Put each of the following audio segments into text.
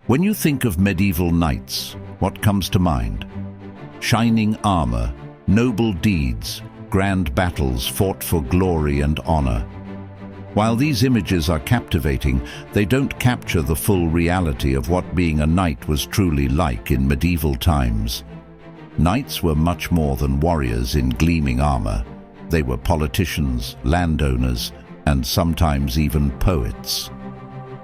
When you think of medieval knights, what comes to mind? Shining armor, noble deeds, grand battles fought for glory and honor. While these images are captivating, they don't capture the full reality of what being a knight was truly like in medieval times. Knights were much more than warriors in gleaming armor. They were politicians, landowners, and sometimes even poets.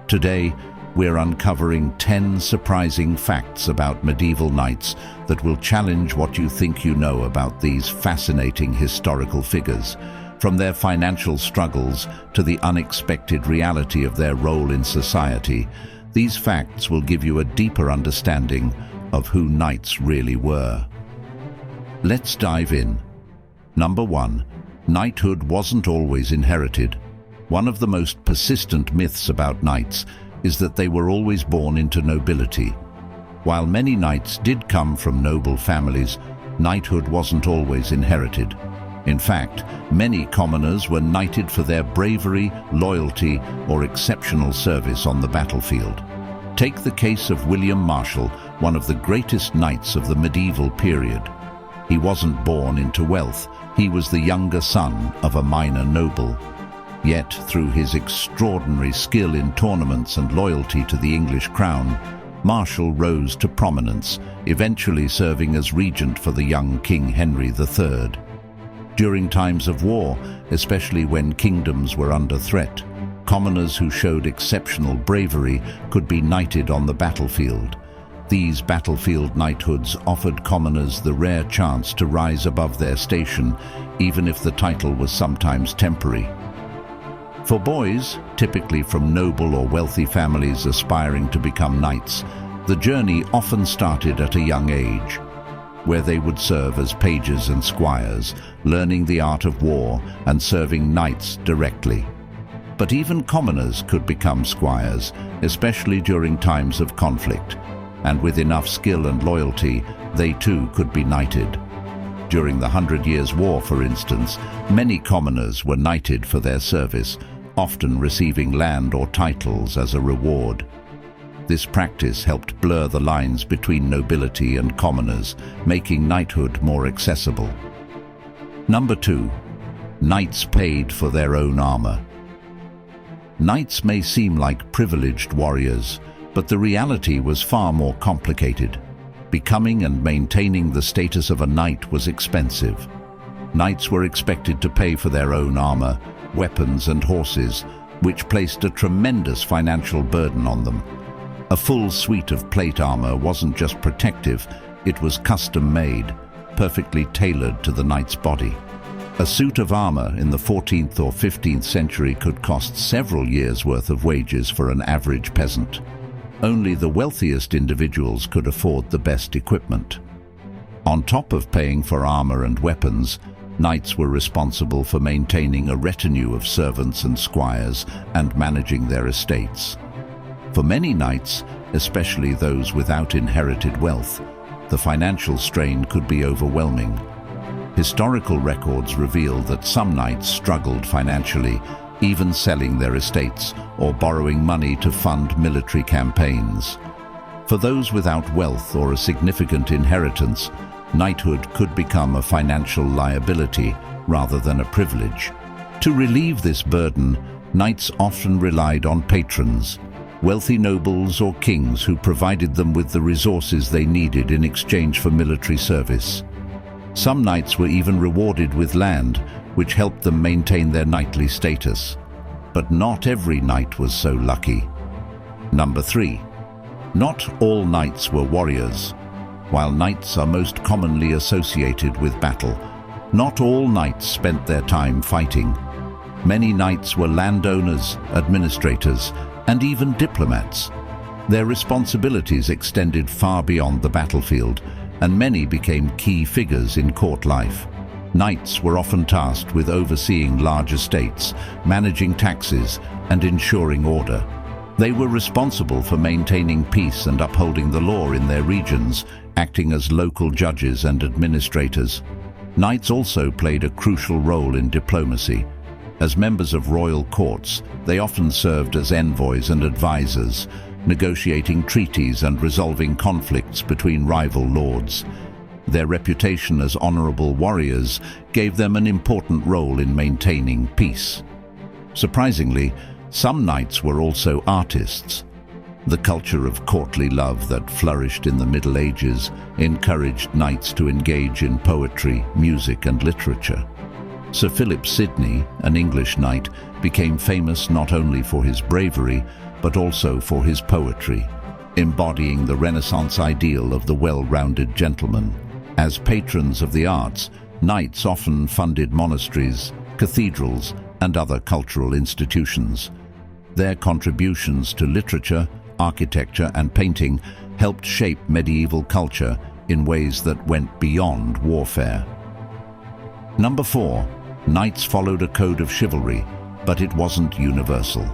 Today, we're uncovering 10 surprising facts about medieval knights that will challenge what you think you know about these fascinating historical figures. From their financial struggles to the unexpected reality of their role in society, these facts will give you a deeper understanding of who knights really were. Let's dive in. Number 1. Knighthood wasn't always inherited. One of the most persistent myths about knights is that they were always born into nobility. While many knights did come from noble families, knighthood wasn't always inherited. In fact, many commoners were knighted for their bravery, loyalty, or exceptional service on the battlefield. Take the case of William Marshal, one of the greatest knights of the medieval period. He wasn't born into wealth. He was the younger son of a minor noble. Yet, through his extraordinary skill in tournaments and loyalty to the English crown, Marshal rose to prominence, eventually serving as regent for the young King Henry III. During times of war, especially when kingdoms were under threat, commoners who showed exceptional bravery could be knighted on the battlefield. These battlefield knighthoods offered commoners the rare chance to rise above their station, even if the title was sometimes temporary. For boys, typically from noble or wealthy families aspiring to become knights, the journey often started at a young age, where they would serve as pages and squires, learning the art of war and serving knights directly. But even commoners could become squires, especially during times of conflict, and with enough skill and loyalty, they too could be knighted. During the 100 Years' War, for instance, many commoners were knighted for their service, often receiving land or titles as a reward. This practice helped blur the lines between nobility and commoners, making knighthood more accessible. Number 2. Knights paid for their own armor. Knights may seem like privileged warriors, but the reality was far more complicated. Becoming and maintaining the status of a knight was expensive. Knights were expected to pay for their own armor, weapons and horses, which placed a tremendous financial burden on them. A full suite of plate armor wasn't just protective, it was custom-made, perfectly tailored to the knight's body. A suit of armor in the 14th or 15th century could cost several years' worth of wages for an average peasant. Only the wealthiest individuals could afford the best equipment. On top of paying for armor and weapons, knights were responsible for maintaining a retinue of servants and squires and managing their estates. For many knights, especially those without inherited wealth, the financial strain could be overwhelming. Historical records reveal that some knights struggled financially, even selling their estates or borrowing money to fund military campaigns. For those without wealth or a significant inheritance, knighthood could become a financial liability rather than a privilege. To relieve this burden, knights often relied on patrons, wealthy nobles or kings who provided them with the resources they needed in exchange for military service. Some knights were even rewarded with land, which helped them maintain their knightly status. But not every knight was so lucky. Number 3. Not all knights were warriors. While knights are most commonly associated with battle, not all knights spent their time fighting. Many knights were landowners, administrators, and even diplomats. Their responsibilities extended far beyond the battlefield, and many became key figures in court life. Knights were often tasked with overseeing large estates, managing taxes, and ensuring order. They were responsible for maintaining peace and upholding the law in their regions, acting as local judges and administrators. Knights also played a crucial role in diplomacy. As members of royal courts, they often served as envoys and advisors, negotiating treaties and resolving conflicts between rival lords. Their reputation as honorable warriors gave them an important role in maintaining peace. Surprisingly, some knights were also artists. The culture of courtly love that flourished in the Middle Ages encouraged knights to engage in poetry, music, and literature. Sir Philip Sidney, an English knight, became famous not only for his bravery, but also for his poetry, embodying the Renaissance ideal of the well-rounded gentleman. As patrons of the arts, knights often funded monasteries, cathedrals, and other cultural institutions. Their contributions to literature, architecture, and painting helped shape medieval culture in ways that went beyond warfare. Number 4. Knights followed a code of chivalry, but it wasn't universal.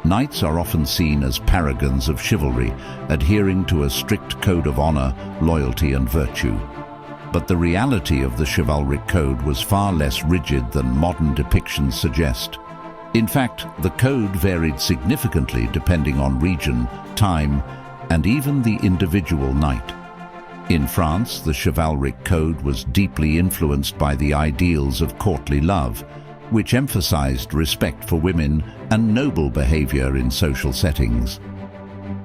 Knights are often seen as paragons of chivalry, adhering to a strict code of honor, loyalty, and virtue. But the reality of the chivalric code was far less rigid than modern depictions suggest. In fact, the code varied significantly depending on region, time, and even the individual knight. In France, the chivalric code was deeply influenced by the ideals of courtly love, which emphasized respect for women and noble behavior in social settings.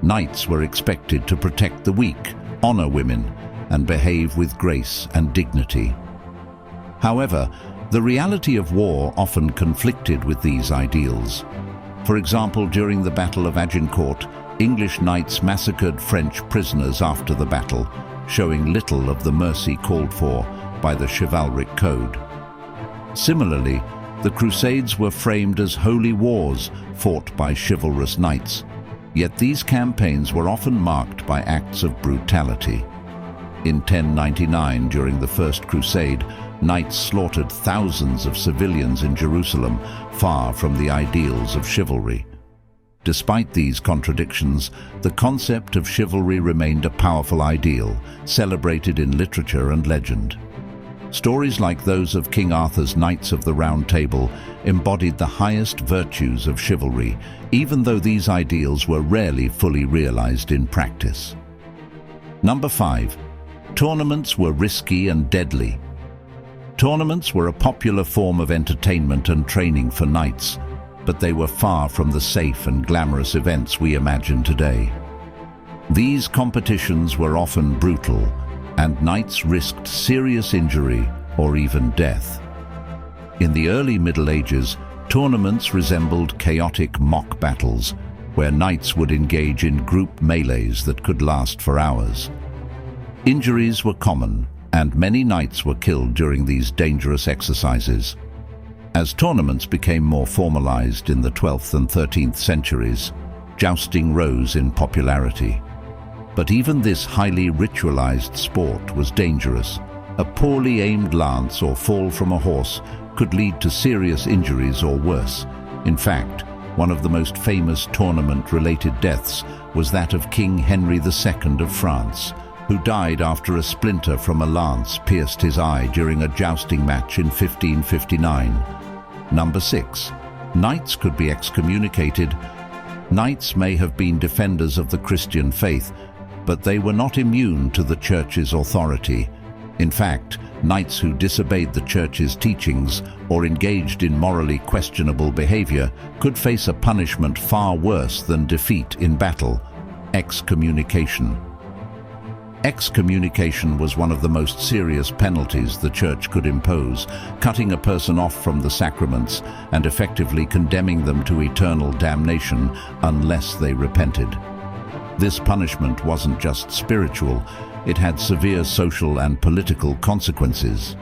Knights were expected to protect the weak, honor women, and behave with grace and dignity. However, the reality of war often conflicted with these ideals. For example, during the Battle of Agincourt, English knights massacred French prisoners after the battle, showing little of the mercy called for by the chivalric code. Similarly, the Crusades were framed as holy wars fought by chivalrous knights, yet these campaigns were often marked by acts of brutality. In 1099, during the First Crusade, knights slaughtered thousands of civilians in Jerusalem, far from the ideals of chivalry. Despite these contradictions, the concept of chivalry remained a powerful ideal, celebrated in literature and legend. Stories like those of King Arthur's Knights of the Round Table embodied the highest virtues of chivalry, even though these ideals were rarely fully realized in practice. Number 5. Tournaments were risky and deadly. Tournaments were a popular form of entertainment and training for knights, but they were far from the safe and glamorous events we imagine today. These competitions were often brutal, and knights risked serious injury or even death. In the early Middle Ages, tournaments resembled chaotic mock battles, where knights would engage in group melees that could last for hours. Injuries were common, and many knights were killed during these dangerous exercises. As tournaments became more formalized in the 12th and 13th centuries, jousting rose in popularity. But even this highly ritualized sport was dangerous. A poorly aimed lance or fall from a horse could lead to serious injuries or worse. In fact, one of the most famous tournament-related deaths was that of King Henry II of France, who died after a splinter from a lance pierced his eye during a jousting match in 1559. Number 6. Knights could be excommunicated. Knights may have been defenders of the Christian faith, but they were not immune to the Church's authority. In fact, knights who disobeyed the Church's teachings or engaged in morally questionable behavior could face a punishment far worse than defeat in battle: excommunication. Excommunication was one of the most serious penalties the Church could impose, cutting a person off from the sacraments and effectively condemning them to eternal damnation unless they repented. This punishment wasn't just spiritual, it had severe social and political consequences.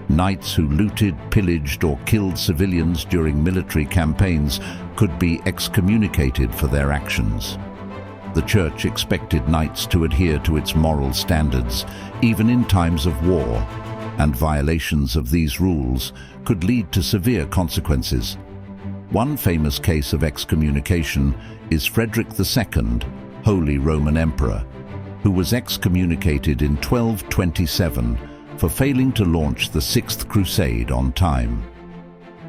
Knights who looted, pillaged, or killed civilians during military campaigns could be excommunicated for their actions. The Church expected knights to adhere to its moral standards, even in times of war, and violations of these rules could lead to severe consequences. One famous case of excommunication is Frederick II, Holy Roman Emperor, who was excommunicated in 1227 for failing to launch the Sixth Crusade on time.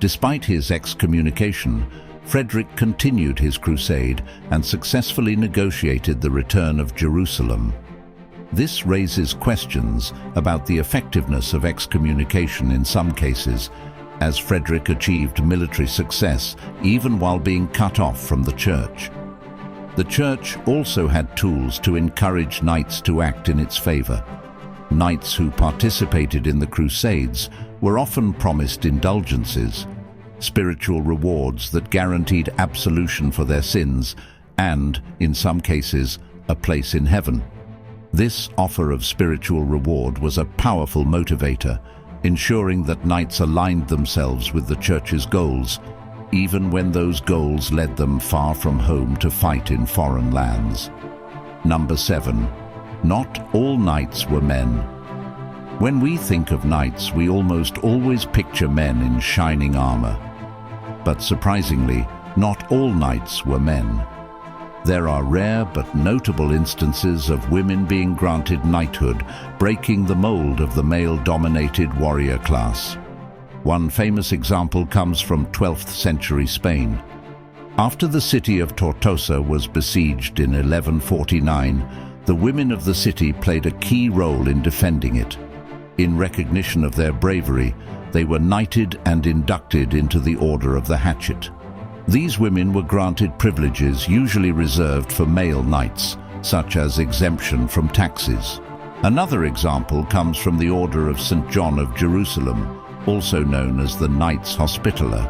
Despite his excommunication, Frederick continued his crusade and successfully negotiated the return of Jerusalem. This raises questions about the effectiveness of excommunication in some cases, as Frederick achieved military success even while being cut off from the church. The church also had tools to encourage knights to act in its favor. Knights who participated in the Crusades were often promised indulgences, spiritual rewards that guaranteed absolution for their sins and, in some cases, a place in heaven. This offer of spiritual reward was a powerful motivator, ensuring that knights aligned themselves with the church's goals, even when those goals led them far from home to fight in foreign lands. Number 7. Not all knights were men. When we think of knights, we almost always picture men in shining armor. But surprisingly, not all knights were men. There are rare but notable instances of women being granted knighthood, breaking the mold of the male-dominated warrior class. One famous example comes from 12th century Spain. After the city of Tortosa was besieged in 1149, the women of the city played a key role in defending it. In recognition of their bravery, they were knighted and inducted into the Order of the Hatchet. These women were granted privileges usually reserved for male knights, such as exemption from taxes. Another example comes from the Order of St. John of Jerusalem, also known as the Knights Hospitaller.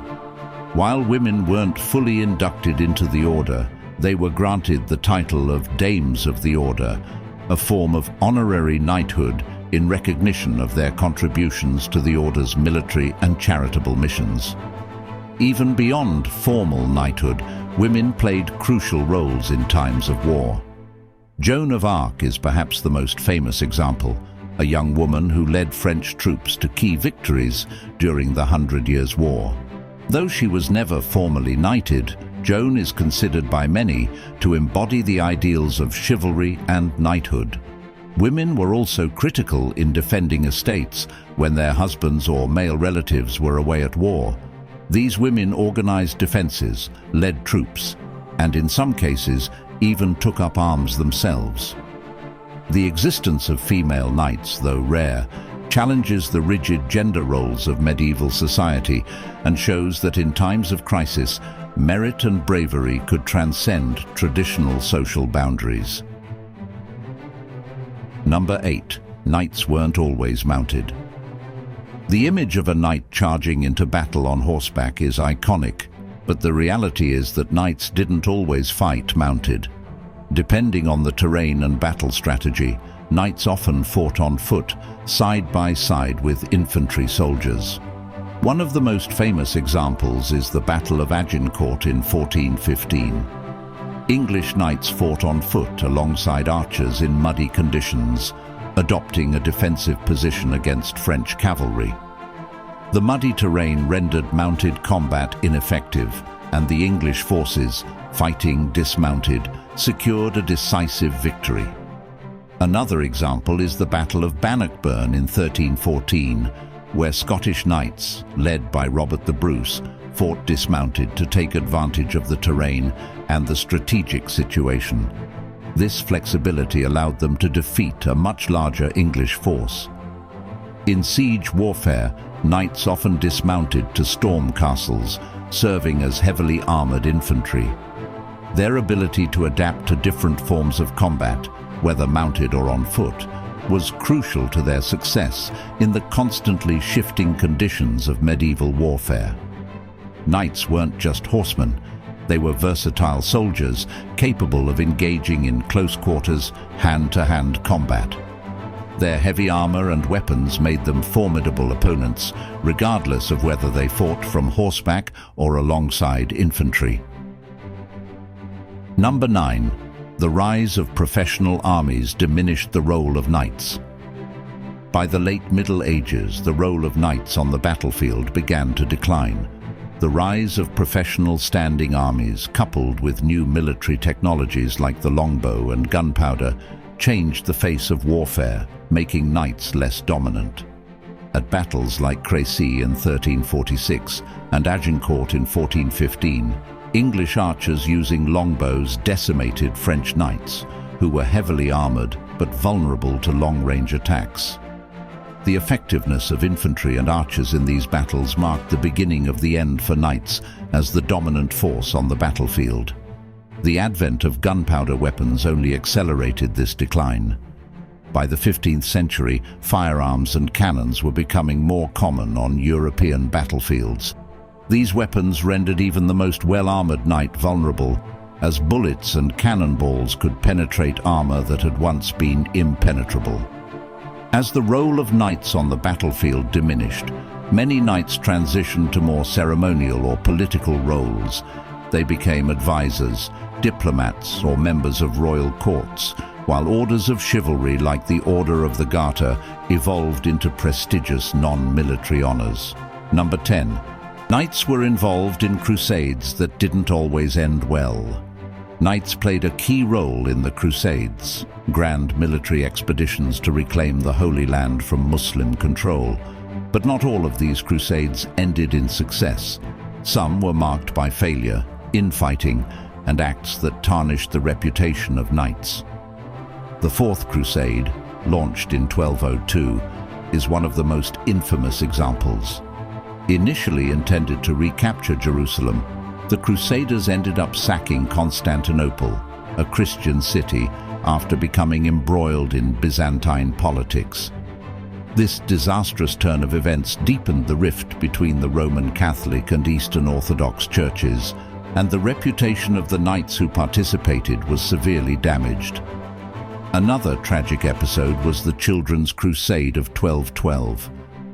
While women weren't fully inducted into the order, they were granted the title of Dames of the Order, a form of honorary knighthood in recognition of their contributions to the order's military and charitable missions. Even beyond formal knighthood, women played crucial roles in times of war. Joan of Arc is perhaps the most famous example, a young woman who led French troops to key victories during the 100 Years' War. Though she was never formally knighted, Joan is considered by many to embody the ideals of chivalry and knighthood. Women were also critical in defending estates when their husbands or male relatives were away at war. These women organized defenses, led troops, and in some cases even took up arms themselves. The existence of female knights, though rare, challenges the rigid gender roles of medieval society and shows that in times of crisis, merit and bravery could transcend traditional social boundaries. Number 8. Knights weren't always mounted. The image of a knight charging into battle on horseback is iconic, but the reality is that knights didn't always fight mounted. Depending on the terrain and battle strategy, knights often fought on foot, side by side with infantry soldiers. One of the most famous examples is the Battle of Agincourt in 1415. English knights fought on foot alongside archers in muddy conditions, adopting a defensive position against French cavalry. The muddy terrain rendered mounted combat ineffective, and the English forces, fighting dismounted, secured a decisive victory. Another example is the Battle of Bannockburn in 1314, where Scottish knights, led by Robert the Bruce, fought dismounted to take advantage of the terrain and the strategic situation. This flexibility allowed them to defeat a much larger English force. In siege warfare, knights often dismounted to storm castles, serving as heavily armored infantry. Their ability to adapt to different forms of combat, whether mounted or on foot, was crucial to their success in the constantly shifting conditions of medieval warfare. Knights weren't just horsemen. They were versatile soldiers capable of engaging in close quarters, hand-to-hand combat. Their heavy armor and weapons made them formidable opponents, regardless of whether they fought from horseback or alongside infantry. Number 9. The rise of professional armies diminished the role of knights. By the late Middle Ages, the role of knights on the battlefield began to decline. The rise of professional standing armies, coupled with new military technologies like the longbow and gunpowder, changed the face of warfare, making knights less dominant. At battles like Cressy in 1346 and Agincourt in 1415, English archers using longbows decimated French knights, who were heavily armored but vulnerable to long-range attacks. The effectiveness of infantry and archers in these battles marked the beginning of the end for knights as the dominant force on the battlefield. The advent of gunpowder weapons only accelerated this decline. By the 15th century, firearms and cannons were becoming more common on European battlefields. These weapons rendered even the most well-armored knight vulnerable, as bullets and cannonballs could penetrate armor that had once been impenetrable. As the role of knights on the battlefield diminished, many knights transitioned to more ceremonial or political roles. They became advisors, diplomats, or members of royal courts, while orders of chivalry like the Order of the Garter evolved into prestigious non-military honors. Number 10. Knights were involved in crusades that didn't always end well. Knights played a key role in the Crusades, grand military expeditions to reclaim the Holy Land from Muslim control. But not all of these crusades ended in success. Some were marked by failure, infighting, and acts that tarnished the reputation of knights. The Fourth Crusade, launched in 1202, is one of the most infamous examples. Initially intended to recapture Jerusalem, the Crusaders ended up sacking Constantinople, a Christian city, after becoming embroiled in Byzantine politics. This disastrous turn of events deepened the rift between the Roman Catholic and Eastern Orthodox churches, and the reputation of the knights who participated was severely damaged. Another tragic episode was the Children's Crusade of 1212.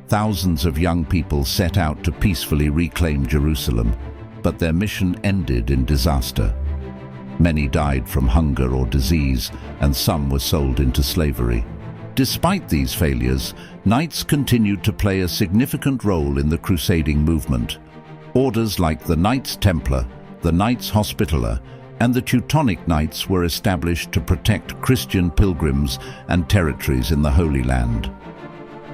Thousands of young people set out to peacefully reclaim Jerusalem, but their mission ended in disaster. Many died from hunger or disease, and some were sold into slavery. Despite these failures, knights continued to play a significant role in the crusading movement. Orders like the Knights Templar, the Knights Hospitaller, and the Teutonic Knights were established to protect Christian pilgrims and territories in the Holy Land.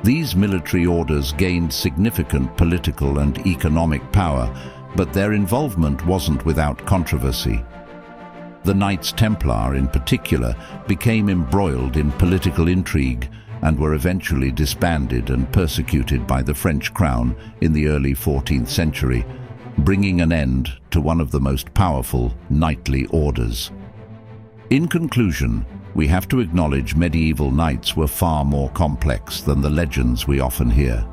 These military orders gained significant political and economic power, but their involvement wasn't without controversy. The Knights Templar, in particular, became embroiled in political intrigue and were eventually disbanded and persecuted by the French crown in the early 14th century, bringing an end to one of the most powerful knightly orders. In conclusion, we have to acknowledge medieval knights were far more complex than the legends we often hear.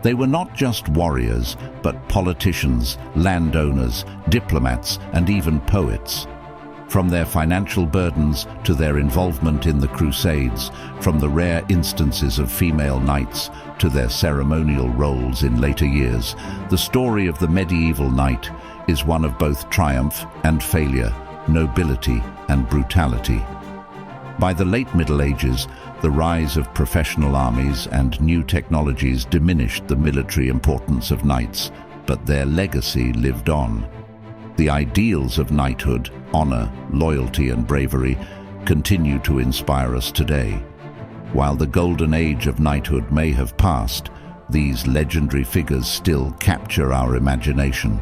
They were not just warriors, but politicians, landowners, diplomats, and even poets. From their financial burdens to their involvement in the Crusades, from the rare instances of female knights to their ceremonial roles in later years, the story of the medieval knight is one of both triumph and failure, nobility and brutality. By the late Middle Ages, the rise of professional armies and new technologies diminished the military importance of knights, but their legacy lived on. The ideals of knighthood, honor, loyalty, and bravery continue to inspire us today. While the golden age of knighthood may have passed, these legendary figures still capture our imagination.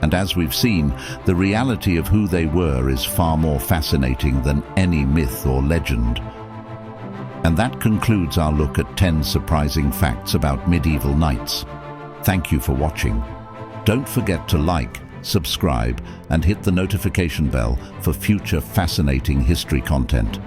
And as we've seen, the reality of who they were is far more fascinating than any myth or legend. And that concludes our look at 10 surprising facts about medieval knights. Thank you for watching. Don't forget to like, subscribe, and hit the notification bell for future fascinating history content.